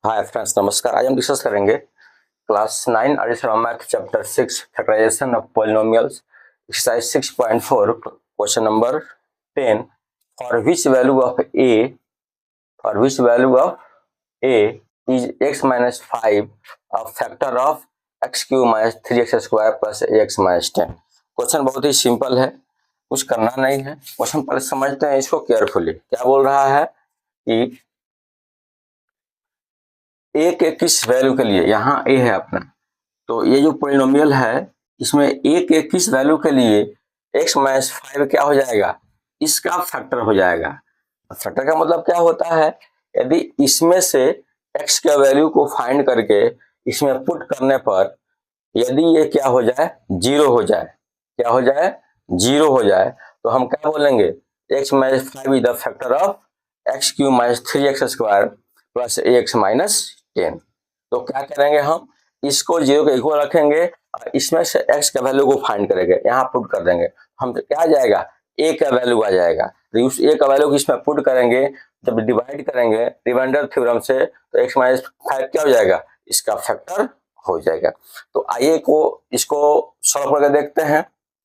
Hi friends, नमस्कार। आज हम डिस्कस करेंगे class 9 edition math chapter 6 factorisation of polynomials exercise 6.4 question number 10 for which value of a is x minus 5 a factor of x cube minus 3x square plus ax minus 10। Question बहुत ही simple है, कुछ करना नहीं है। Question पहले समझते हैं इसको केयरफुली। क्या बोल रहा है कि a के किस वैल्यू के लिए, यहाँ a है अपना, तो ये जो पॉलिनोमियल है इसमें a के किस वैल्यू के लिए x माइनस 5 क्या हो जाएगा, इसका फैक्टर हो जाएगा। फैक्टर का मतलब क्या होता है, यदि इसमें से x के वैल्यू को फाइंड करके इसमें पुट करने पर यदि ये क्या हो जाए, जीरो हो जाए, क्या हो जाए, जीरो हो जाए, तो हम क्या बोलेंगे, x minus 5 is the factor of x cube minus 3x square plus ax minus 10। तो क्या करेंगे, हम इसको जीरो के इक्वल रखेंगे और इसमें से x का वैल्यू को फाइंड करेंगे, यहाँ पुट कर देंगे। हम क्या आ जाएगा, a का वैल्यू आ जाएगा। तो उस a का वैल्यू को इसमें पुट करेंगे, जब डिवाइड करेंगे रिमाइंडर थ्योरम से, तो x माइनस 5 क्या हो जाएगा, इसका फैक्टर हो जाएगा। तो आइए को इसको सॉल्व करके देखते हैं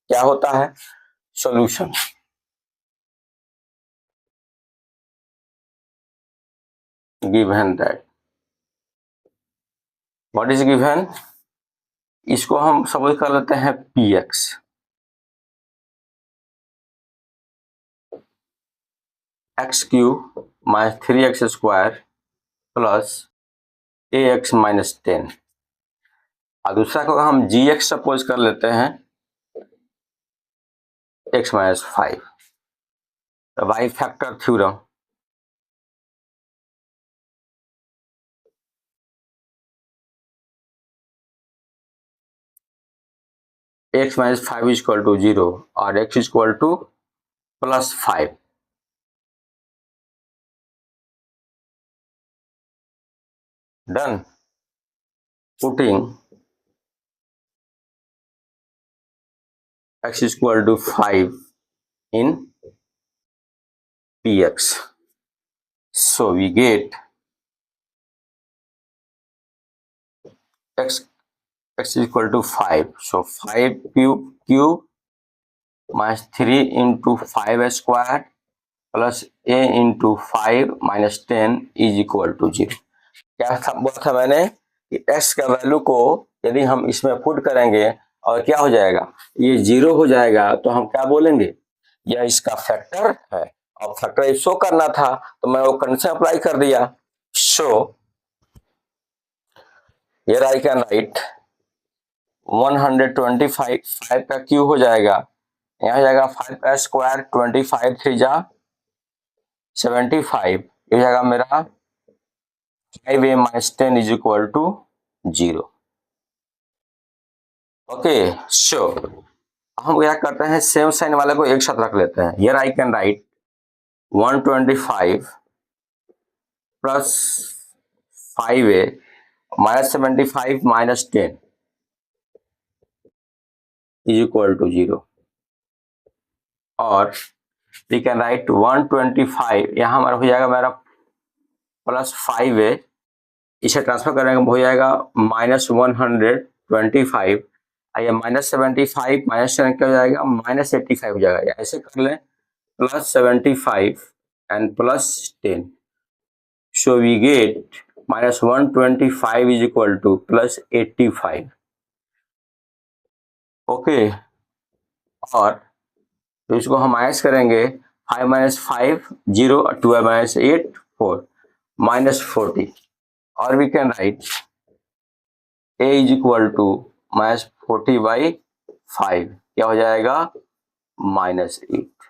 क्या होता है। Solution, given that, what is given, इसको हम सपोज कर लेते हैं px, x cube minus 3x square plus ax minus 10, और दूसरा को हम gx सपोज कर लेते हैं x minus 5 by factor theorem. x minus 5 is equal to 0 और x is equal to plus 5। Done, putting x is equal to 5 in px, so we get x is equal to 5, so 5 cube minus 3 into 5 square plus a into 5 minus 10 is equal to 0। क्या बोला था मैंने कि x का value को यदि हम इसमें पुट करेंगे और क्या हो जाएगा, ये 0 हो जाएगा, तो हम क्या बोलेंगे, यह इसका फैक्टर है। और फैक्टर शो करना था तो मैं वो कंडीशन अप्लाई कर दिया। So here I can write 125 का क्यूब हो जाएगा, यहाँ हो जाएगा 5 का स्क्वायर, 25 3 जा 75, ये हो जाएगा मेरा 5a minus 10 is equal to 0। Okay, so हम क्या करते हैं, सेम साइन वाले को एक साथ रख लेते हैं। Here I can write 125 plus 5a minus 75 minus 10 is equal to 0, और वी कैन राइट 125, यहाँ हमारा हो जाएगा मेरा प्लस 5a, इसे ट्रांसफर करेंगे हो जाएगा माइनस 125, ये माइनस 75 माइनस 10 क्या हो जाएगा, माइनस 85 हो जाएगा। ऐसे कर लें, plus 75 and plus 10, so we get minus 125 is equal to plus 85। Okay, और तो इसको हम माइनस करेंगे, 5 माइनस 5 0, 12 माइनस 8 4 माइनस 40, और we can write a is equal to minus 40 by 5, क्या हो जाएगा, minus 8।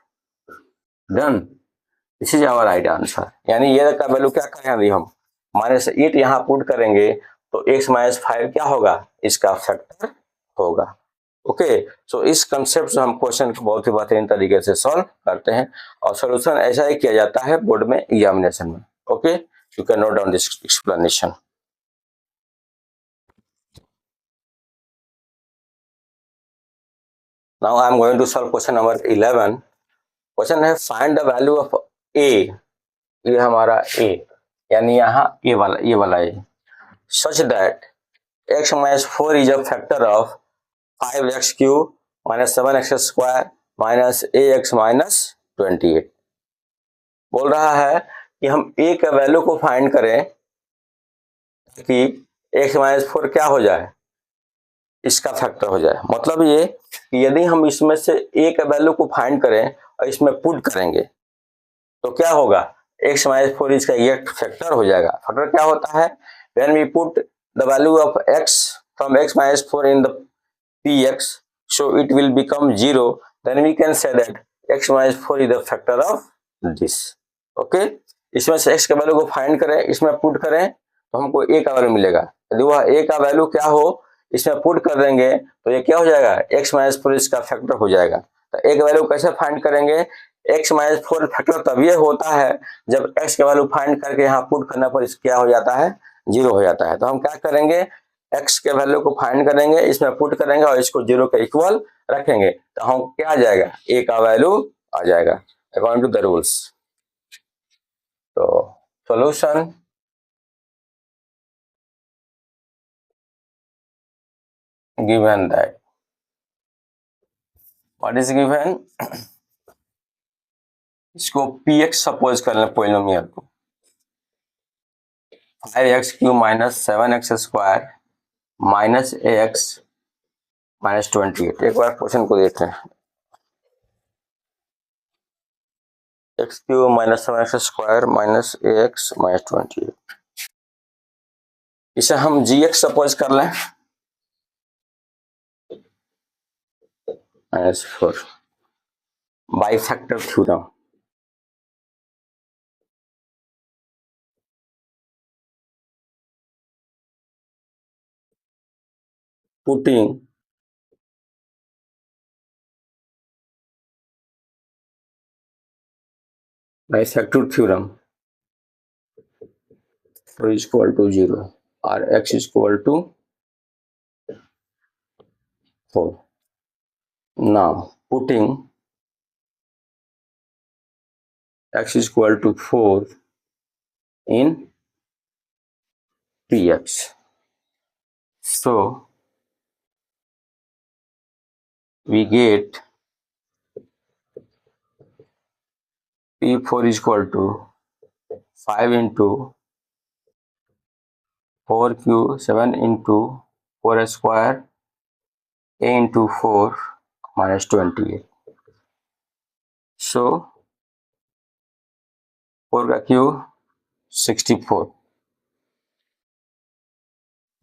Done, this is our right answer. यानी ये का वैल्यू क्या करेंगे, हम माइनस 8 यहाँ पुट करेंगे तो x माइनस 5 क्या होगा, इसका फैक्टर होगा। ओके, सो इस कंसेप्ट से हम क्वेश्चन को बहुत ही बेहतरीन तरीके से सॉल्व करते हैं, और सॉल्यूशन ऐसा ही किया जाता है बोर्ड में एग्जामिनेशन में। Okay, you can note down this explanation. Now I am going to solve question number 11. Question है, find the value of a ये हमारा ए, यानी यहाँ ये वाला A, such that x minus 4 is a factor of 5x cube minus 7x square minus ax minus 28। बोल रहा है कि हम a का वैल्यू को फाइंड करें कि x माइनस 4 क्या हो जाए, इसका फैक्टर हो जाए। मतलब ये कि यदि हम इसमें से a का वैल्यू को फाइंड करें और इसमें पुट करेंगे तो क्या होगा, x माइनस 4 इसका एग्जैक्ट फैक्टर हो जाएगा। फैक्टर क्या होता है, when we put the value of x from x minus 4 in the px so it will become 0, then we can say that x minus 4 is the factor of this। Okay, इसमें से x का value को find करें, इसमें put करें तो हमको a का वैल्यू मिलेगा। यदि वह a का वैल्यू क्या हो इसमें पुट कर देंगे तो ये क्या हो जाएगा, x माइनस 4 इसका फैक्टर हो जाएगा। तो a का वैल्यू कैसे फाइंड करेंगे, x माइनस 4 फैक्टर तब ये होता है जब x का वैल्यू फाइंड करके यहाँ पुट करने पर क्या हो जाता है, 0 हो जाता है। तो हम क्या करेंगे, x के वैल्यू को फाइंड करेंगे, इसमें पुट करेंगे और इसको 0 के इक्वल रखेंगे तो हम क्या आ जाएगा, a का वैल्यू आ जाएगा अकॉर्डिंग टू द रूल्स। तो solution, given that, what is given, इसको px सपोज कर लें पॉलिनोमियल को, 5x cube minus 7x square minus ax minus 28। एक बार क्वेश्चन को देखें, x cube minus 7x square minus ax minus 28, इसे हम gx सपोज कर लें minus 4 by factor theorem. putting bisector theorem is equal to 0 or x is equal to 4. Now putting x is equal to 4 in px, so we get p4 is equal to 5 into 4 cube 7 into 4 square a into 4 minus 28। So 4 का cube 64,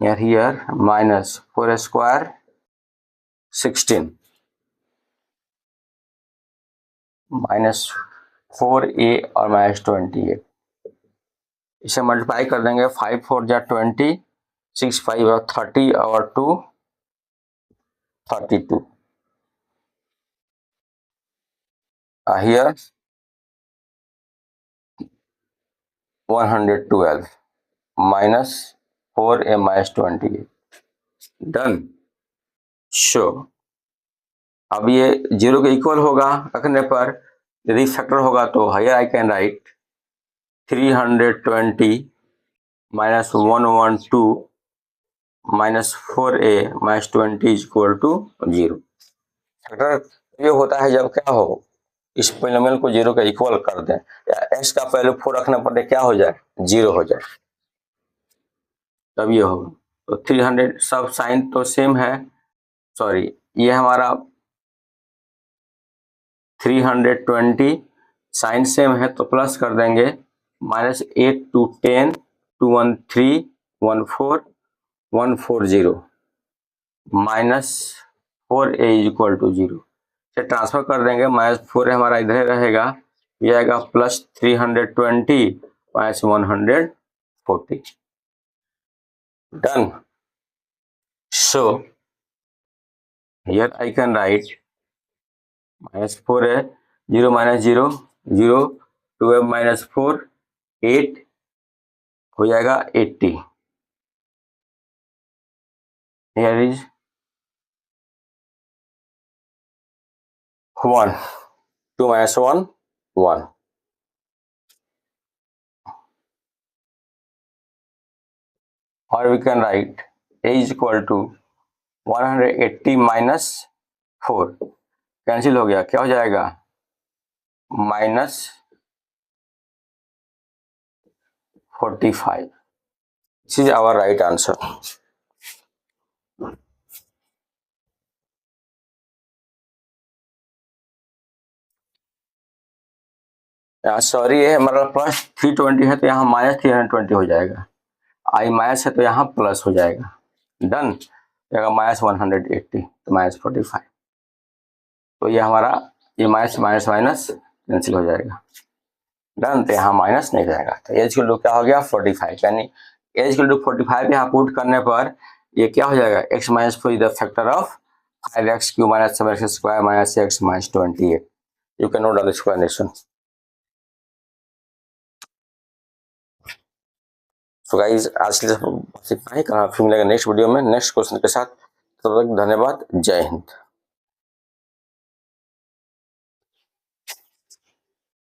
here minus 4 square 16 minus 4a और minus 28, इसे multiply कर देंगे, 5 4 जा 20, 6 5 और 30 और 2 32, here 112 minus 4a minus 28, done. Show अब ये 0 के इक्वल होगा रखने पर, यदि फैक्टर होगा तो here I can write 320 minus 112 minus 4a minus 20 is equal to 0। Factor ये होता है जब क्या हो, इस पॉलिनोमियल को 0 का इक्वल कर दें या x का वैल्यू 4 रखने पर क्या हो जाए, 0 हो जाए, तब ये होगा। तो 300 सब साइन तो सेम है, सॉरी ये हमारा 320 साइन सेम है तो प्लस कर देंगे, minus 8 to 10 to 13 14 140 minus 4a is equal to 0 से ट्रांसफर कर देंगे, माइनस 4 हमारा इधर रहेगा, ये आएगा plus 320 minus 140, done. So here I can right minus 4 है, 0 माइनस 0 0, 12 माइनस 4 8 हो जाएगा 80, हियर इज 1, 2 माइनस 1 1। और we can write a is equal to 180 minus 4, cancel हो गया, क्या हो जाएगा -45। This is our right answer. यहाँ सॉरी है हमारा प्लस 320 है तो यहाँ -320 हो जाएगा, आई माइनस है तो यहाँ प्लस हो जाएगा, डन, -180 तो -45, तो ये हमारा ये माइनस माइनस माइनस कैंसिल हो जाएगा, डन, तो यहाँ माइनस नहीं जाएगा, तो एज इक्वल टू क्या हो गया 45, यानी एज इक्वल टू 45 यहाँ पुट करने पर ये क्या हो जाएगा x minus 4 is the factor of 5x³ minus 7x² minus x minus 28। You can note the explanation. So guys आज के लिए इतना ही, कल फिर मिलेगा नेक्स्ट वीडियो में नेक्स्ट क्वेश्चन के साथ। तब तक धन्यवाद, जय हिंद।